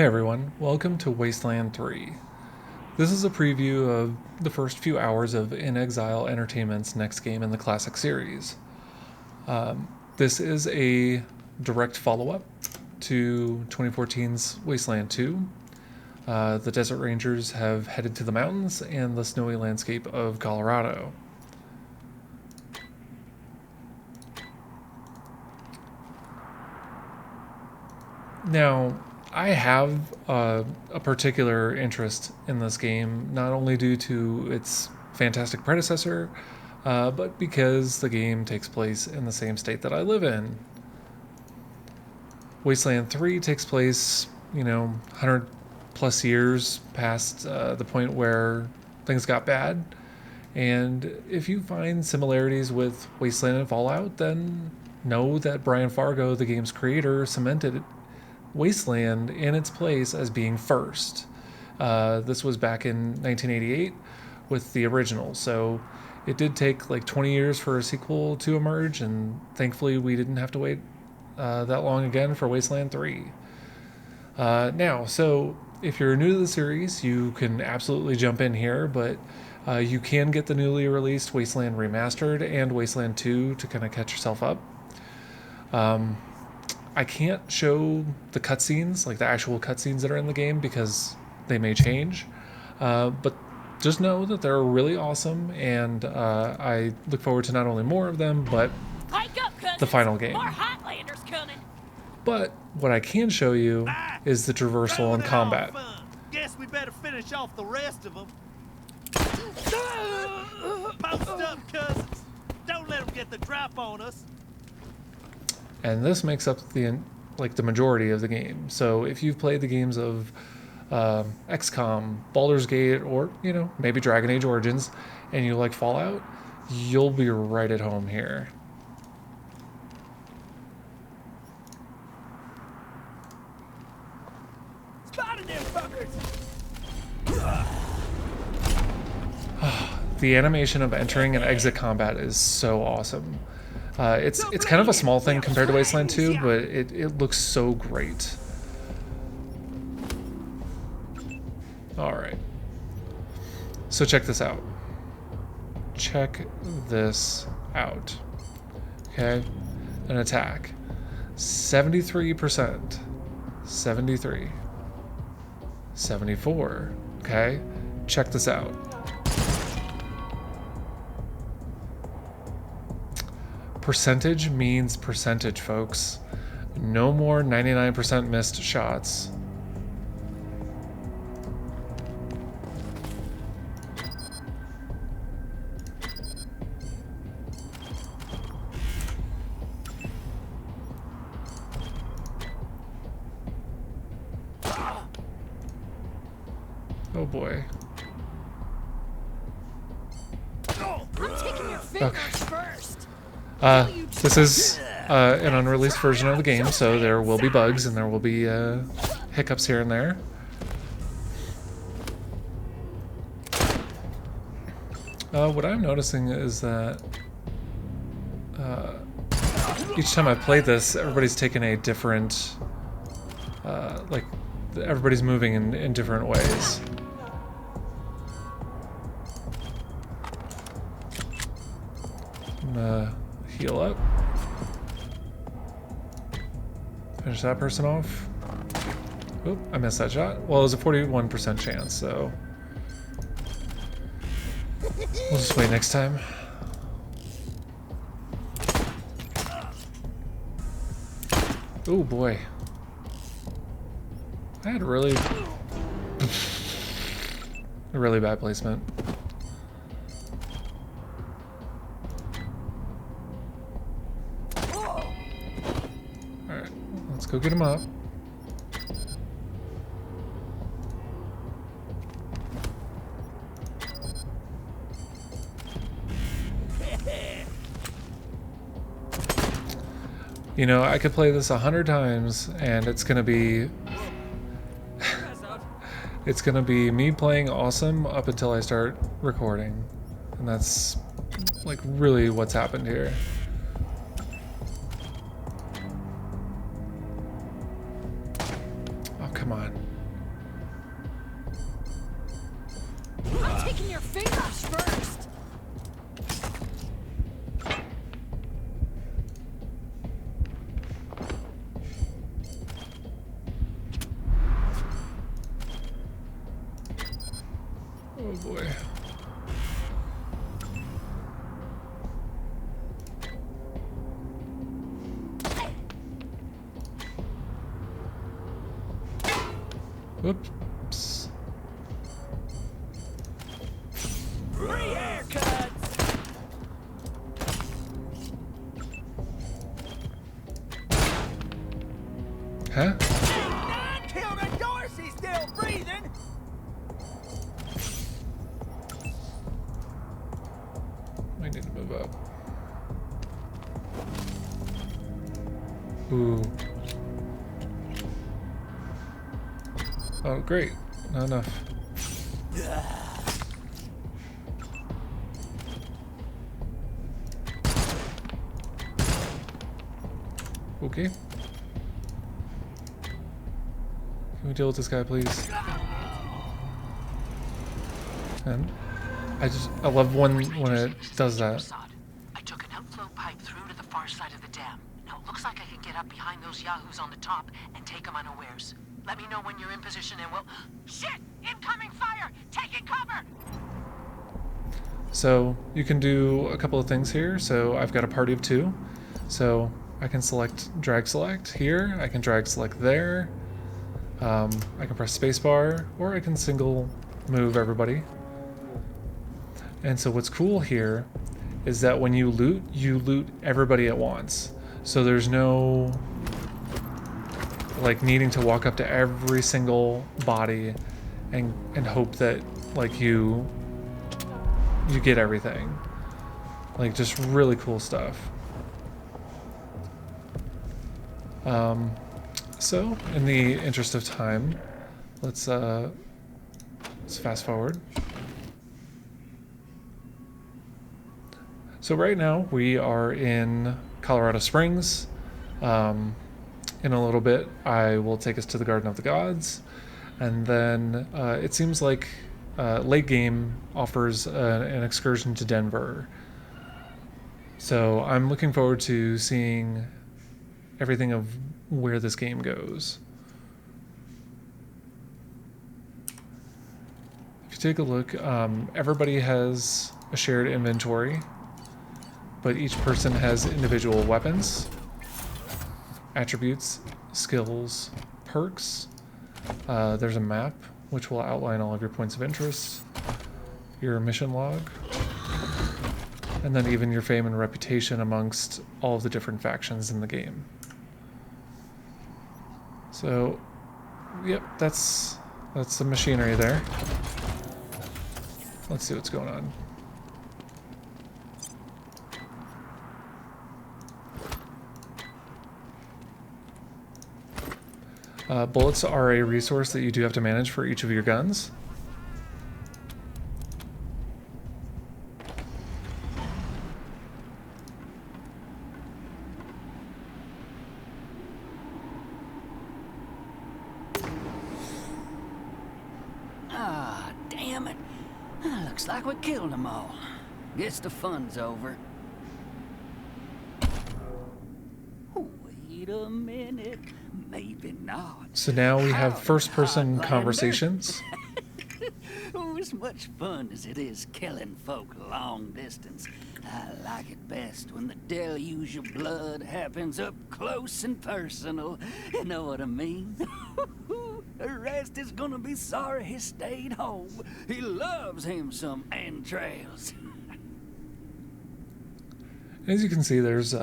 Hey everyone, welcome to Wasteland 3. This is a preview of the first few hours of In Exile Entertainment's next game in the classic series. This is a direct follow-up to 2014's Wasteland 2. The Desert Rangers have headed to the mountains and the snowy landscape of Colorado. Now, I have a particular interest in this game, not only due to its fantastic predecessor, but because the game takes place in the same state that I live in. Wasteland 3 takes place, 100 plus years past the point where things got bad. And if you find similarities with Wasteland and Fallout, then know that Brian Fargo, the game's creator, cemented Wasteland in its place as being first. This was back in 1988 with the original, so it did take like 20 years for a sequel to emerge, and thankfully we didn't have to wait that long again for Wasteland 3. So if you're new to the series, you can absolutely jump in here, but you can get the newly released Wasteland Remastered and Wasteland 2 to kind of catch yourself up. I can't show the cutscenes, like the actual cutscenes that are in the game, because they may change. But just know that they're really awesome, and I look forward to not only more of them, but the final game. More Highlanders coming. But what I can show you is the traversal and combat. Guess we better finish off the rest of them. Post up, cousins. Don't let them get the drop on us. And this makes up the majority of the game. So if you've played the games of XCOM, Baldur's Gate, or maybe Dragon Age Origins, and you like Fallout, you'll be right at home here. Spotted them fuckers. The animation of entering and exit combat is so awesome. It's kind of a small thing compared to Wasteland 2, but it looks so great. Alright. So check this out. Check this out. Okay? An attack. 73%. 73. 74. Okay? Check this out. Percentage means percentage, folks. No more 99% missed shots. Oh boy. I'm taking your fingers first. This is an unreleased version of the game, so there will be bugs and there will be hiccups here and there. What I'm noticing is that each time I've played this, everybody's taken a different, everybody's moving in different ways. I'm gonna heal up. Finish that person off. Oop, I missed that shot. Well, it was a 41% chance, so we'll just wait next time. Oh boy. I had a really bad placement. Alright, let's go get him up. I could play this 100 times and it's gonna be me playing awesome up until I start recording. And that's like really what's happened here. Oh, come on. taking your fingers first. Oh boy. Whoops. Free haircuts. Huh? Kill the Dorsey still breathing. I need to move up. Ooh. Oh, great. Not enough. Okay. Can we deal with this guy, please? And I love when it does that. I took an outflow pipe through to the far side of the dam. Now it looks like I can get up behind those yahoos on the top and take them unawares. Let me know when you're in position and we'll... Shit! Incoming fire! Taking cover! So you can do a couple of things here. So I've got a party of 2. So I can drag select here. I can drag select there. I can press spacebar, or I can single move everybody. And so what's cool here is that when you loot everybody at once. So there's no like needing to walk up to every single body and hope that like you get everything. Like just really cool stuff. So in the interest of time, let's fast forward. So right now we are in Colorado Springs. In a little bit, I will take us to the Garden of the Gods, and then it seems like late game offers an excursion to Denver. So I'm looking forward to seeing everything of where this game goes. If you take a look, everybody has a shared inventory, but each person has individual weapons, attributes, skills, perks. There's a map which will outline all of your points of interest, your mission log, and then even your fame and reputation amongst all of the different factions in the game. So, yep, that's the machinery there. Let's see what's going on. Bullets are a resource that you do have to manage for each of your guns. Ah, damn it. Looks like we killed them all. Guess the fun's over. Wait a minute. Maybe not. So now we have first-person conversations. Oh, as much fun as it is killing folk long distance, I like it best when the deluge of blood happens up close and personal. You know what I mean? The rest is gonna be sorry he stayed home. He loves him some entrails. As you can see, there's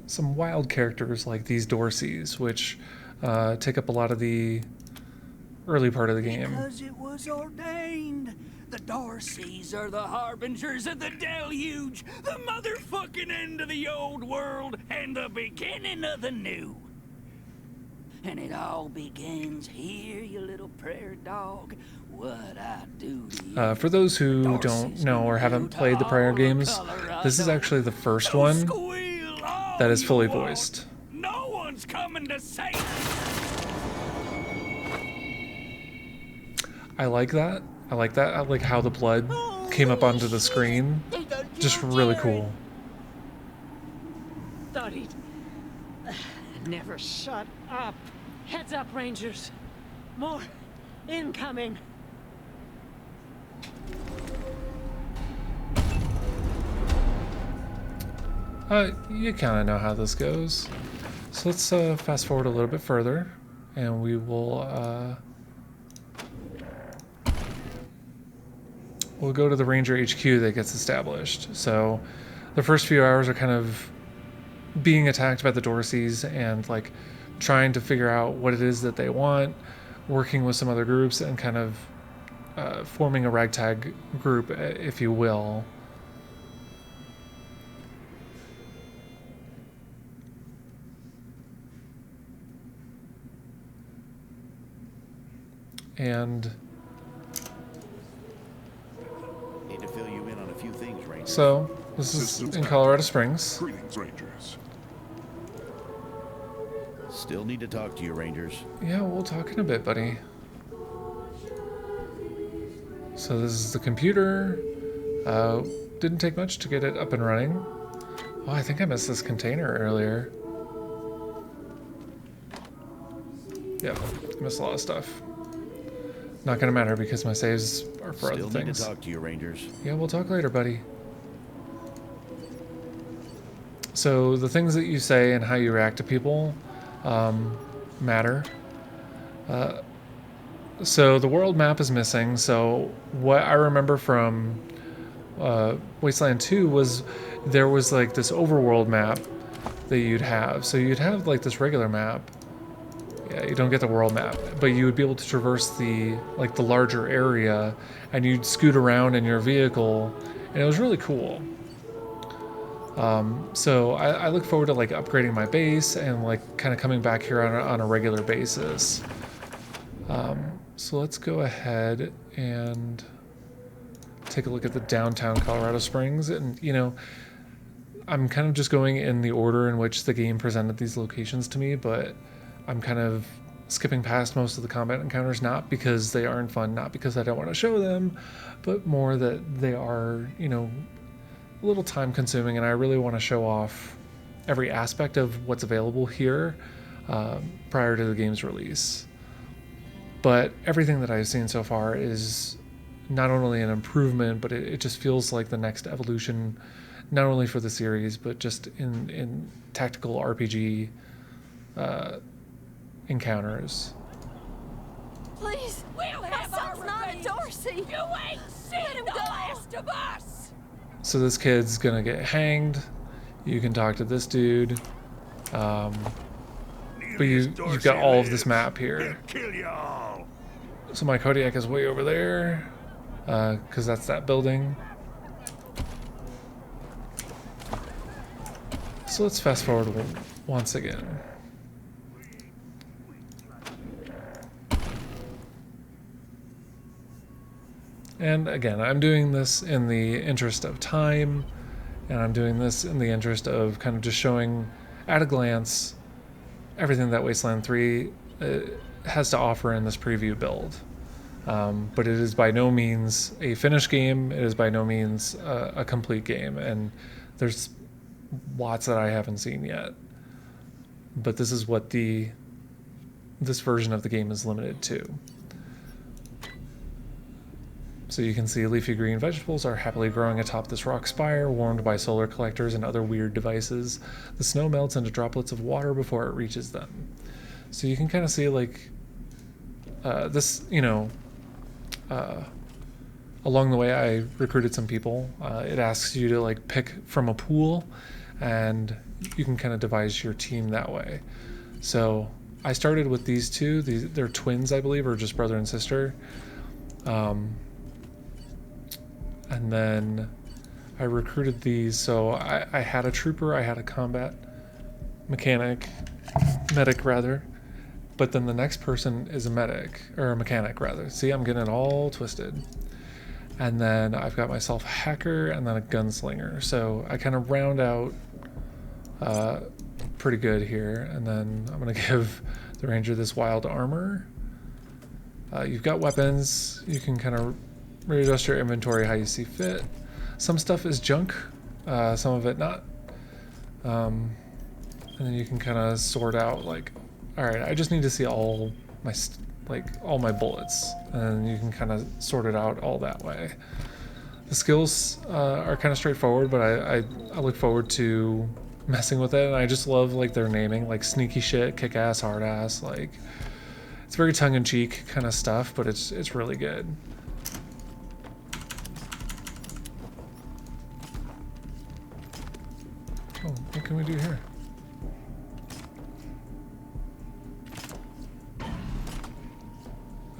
some wild characters like these Dorseys, which take up a lot of the early part of the game. Because it was ordained. The Dorseys are the harbingers of the deluge, the motherfucking end of the old world, and the beginning of the new. And it all begins here, you little prairie dog. What I do to you. For those who don't know or haven't played the prior games, this is actually the first one that is fully voiced. No one's coming to save. I like that. I like how the blood came up onto the screen. Just really cool. Thought he'd never shut up. Heads up, Rangers. More incoming. You kind of know how this goes. So let's fast forward a little bit further, and we will we'll go to the Ranger HQ that gets established. So the first few hours are kind of being attacked by the Dorseys and like trying to figure out what it is that they want, working with some other groups, and kind of forming a ragtag group, if you will. And need to fill you in on a few things, Ranger. so this is in Colorado Springs. Greetings, Rangers. Still need to talk to you, Rangers. Yeah, we'll talk in a bit, buddy. So this is the computer. Didn't take much to get it up and running. Oh, I think I missed this container earlier. Yeah, I missed a lot of stuff. Not gonna matter because my saves are for Still other need things. to talk to you, Rangers. Yeah, we'll talk later, buddy. So the things that you say and how you react to people matter. So the world map is missing. So what I remember from Wasteland 2 was there was like this overworld map that you'd have. So you'd have like this regular map. Yeah, you don't get the world map, but you would be able to traverse the larger area, and you'd scoot around in your vehicle, and it was really cool. So I look forward to like upgrading my base and like kind of coming back here on a regular basis. So let's go ahead and take a look at the downtown Colorado Springs, and you know, I'm kind of just going in the order in which the game presented these locations to me, but I'm kind of skipping past most of the combat encounters, not because they aren't fun, not because I don't want to show them, but more that they are, you know, a little time consuming, and I really want to show off every aspect of what's available here prior to the game's release. But everything that I've seen so far is not only an improvement, but it just feels like the next evolution, not only for the series, but just in tactical RPG encounters. Please, my son's not a Dorsey. You ain't seen the last of us. So this kid's gonna get hanged. You can talk to this dude. But you've got all of this map here. Kill y'all. So my Kodiak is way over there, because that's that building. So let's fast forward once again. And again, I'm doing this in the interest of time, and I'm doing this in the interest of kind of just showing at a glance everything that Wasteland 3 has to offer in this preview build. But it is by no means a finished game. It is by no means a complete game, and there's lots that I haven't seen yet. But this is what this version of the game is limited to. So you can see leafy green vegetables are happily growing atop this rock spire, warmed by solar collectors and other weird devices. The snow melts into droplets of water before it reaches them. So you can kind of see like this, you know, along the way I recruited some people. It asks you to like pick from a pool, and you can kind of devise your team that way. So I started with these two. They're twins, I believe, or just brother and sister. And then I recruited these. So I had a trooper, I had a combat medic rather. But then the next person is a medic, or a mechanic rather. See, I'm getting it all twisted. And then I've got myself a hacker and then a gunslinger. So I kind of round out pretty good here. And then I'm going to give the ranger this wild armor. You've got weapons. You can kind of readjust your inventory how you see fit. Some stuff is junk, some of it not. And then you can kind of sort out like, all right, I just need to see all my all my bullets, and you can kind of sort it out all that way. The skills are kind of straightforward, but I look forward to messing with it, and I just love like their naming, like sneaky shit, kick ass, hard ass. Like it's very tongue in cheek kind of stuff, but it's really good. Oh, what can we do here?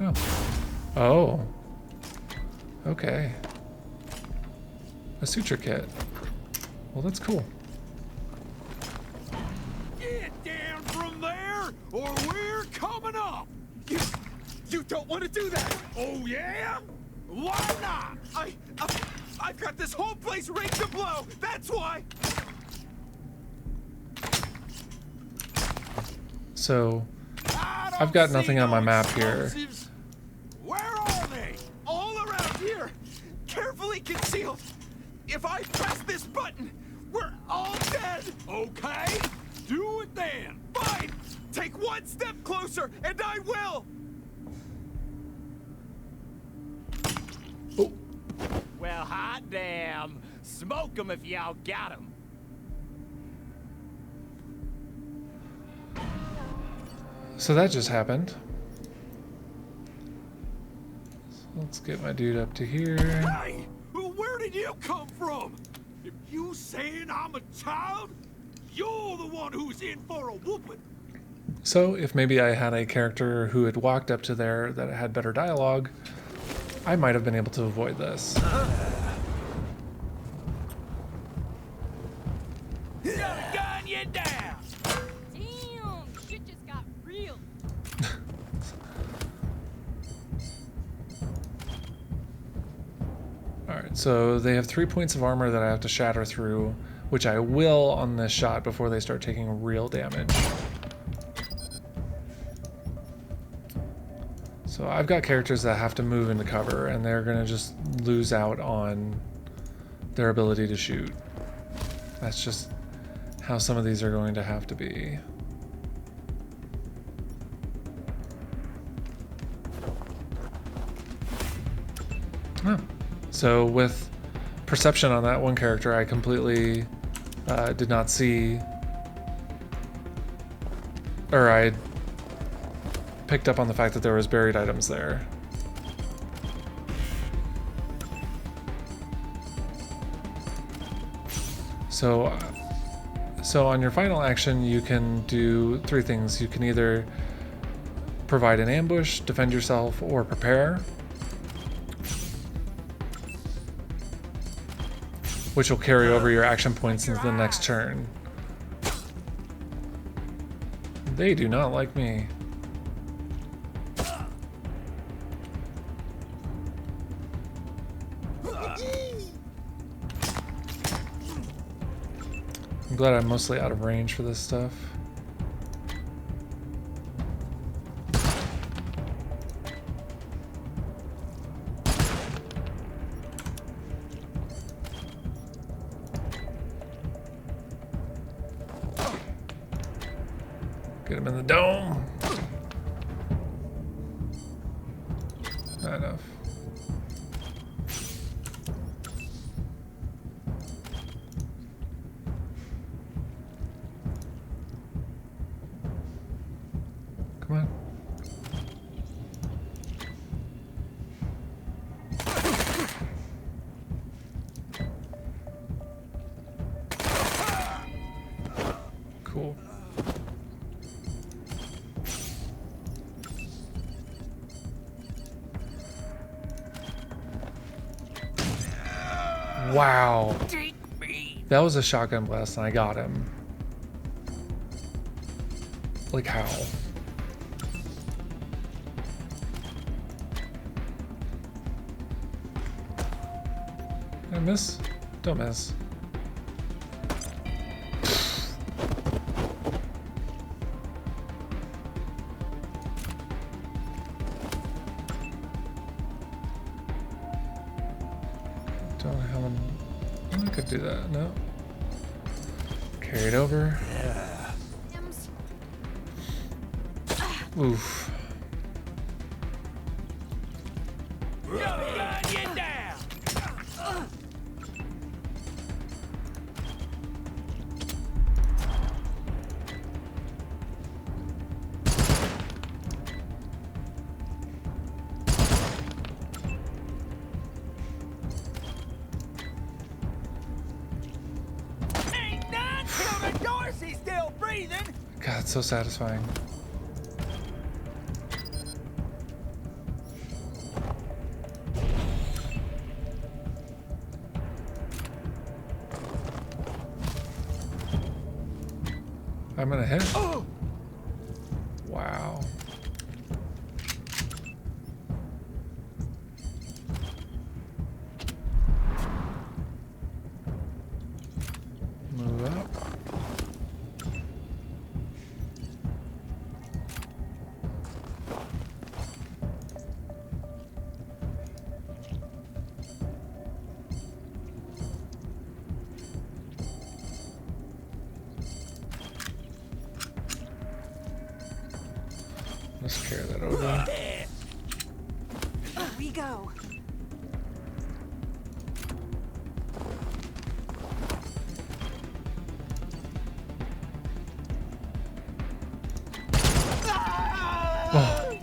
Oh. Oh. Okay. A suture kit. Well, that's cool. Get down from there, or we're coming up! You don't want to do that! Oh, yeah? Why not? I've got this whole place rigged to blow! That's why! So, I've got nothing on my map here. Where are they? All around here! Carefully concealed! If I press this button, we're all dead! Okay, do it then! Fine! Take one step closer, and I will! Oh. Well, hot damn! Smoke 'em if y'all got 'em. So that just happened. So let's get my dude up to here. Hey! Where did you come from? If you saying I'm a child, you're the one who's in for a whooping. So if maybe I had a character who had walked up to there that had better dialogue, I might have been able to avoid this. Gun you down! Damn, shit just got real. Alright, so they have 3 points of armor that I have to shatter through, which I will on this shot before they start taking real damage. So I've got characters that have to move into cover, and they're going to just lose out on their ability to shoot. That's just how some of these are going to have to be. Oh. So with perception on that one character, I completely did not see, or I picked up on the fact that there was buried items there. So on your final action, you can do 3 things. You can either provide an ambush, defend yourself, or prepare, which will carry over your action points into the next turn. They do not like me. I'm glad I'm mostly out of range for this stuff. Get him in the dome. Not enough. Come on. Cool. Wow. That was a shotgun blast and I got him. Like how? Did I miss? Don't miss. Don't have them. I could do that. No. Carry it over. Oof. Gun you down! Ain't none till the Dorsey's still breathing! God, it's so satisfying. I'm gonna hit. Oh! Wow. Move up. Let's carry that over. Here we go. Oh,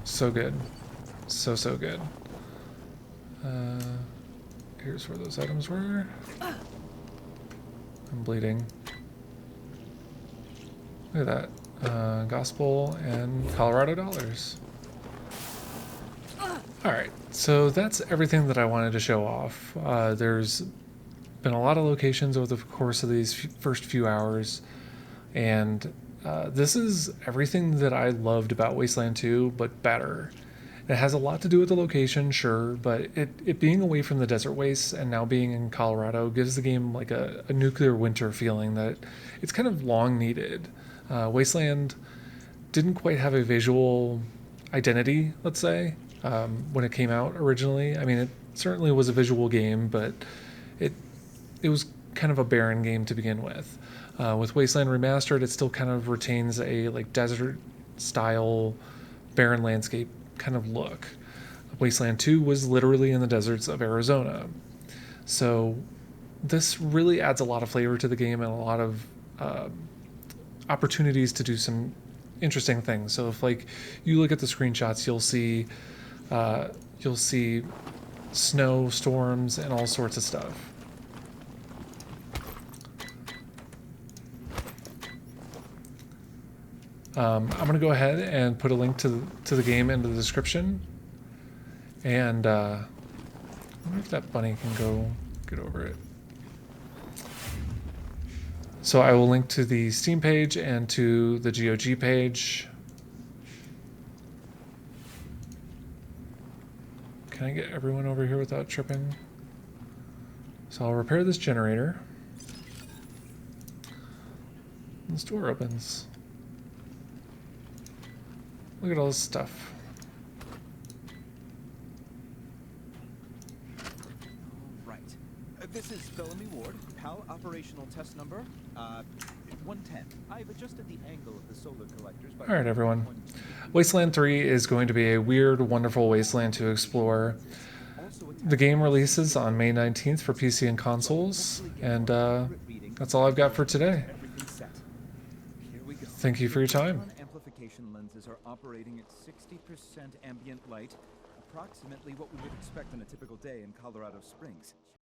so good. So good. Here's where those items were. I'm bleeding. Look at that. Gospel and Colorado dollars. Alright, so that's everything that I wanted to show off. There's been a lot of locations over the course of these first few hours, and this is everything that I loved about Wasteland 2, but better. It has a lot to do with the location, sure, but it being away from the desert wastes and now being in Colorado gives the game like a nuclear winter feeling that it's kind of long needed. Wasteland didn't quite have a visual identity, let's say, when it came out originally. I mean, it certainly was a visual game, but it was kind of a barren game to begin with. With Wasteland Remastered, it still kind of retains a like desert style barren landscape kind of look. Wasteland 2 was literally in the deserts of Arizona. So this really adds a lot of flavor to the game and a lot of opportunities to do some interesting things. So if like you look at the screenshots, you'll see snow storms and all sorts of stuff. I'm going to go ahead and put a link to the game in the description. And I wonder if that bunny can go get over it. So I will link to the Steam page and to the GOG page. Can I get everyone over here without tripping? So I'll repair this generator. This door opens. Look at all this stuff. Right. This is Bellamy Ward, PAL operational test number 110. I've adjusted the angle of the solar collectors by... Alright, everyone. Wasteland 3 is going to be a weird, wonderful wasteland to explore. The game releases on May 19th for PC and consoles, and that's all I've got for today. Thank you for your time. Amplification lenses are operating at 60% ambient light, approximately what we would expect on a typical day in Colorado Springs.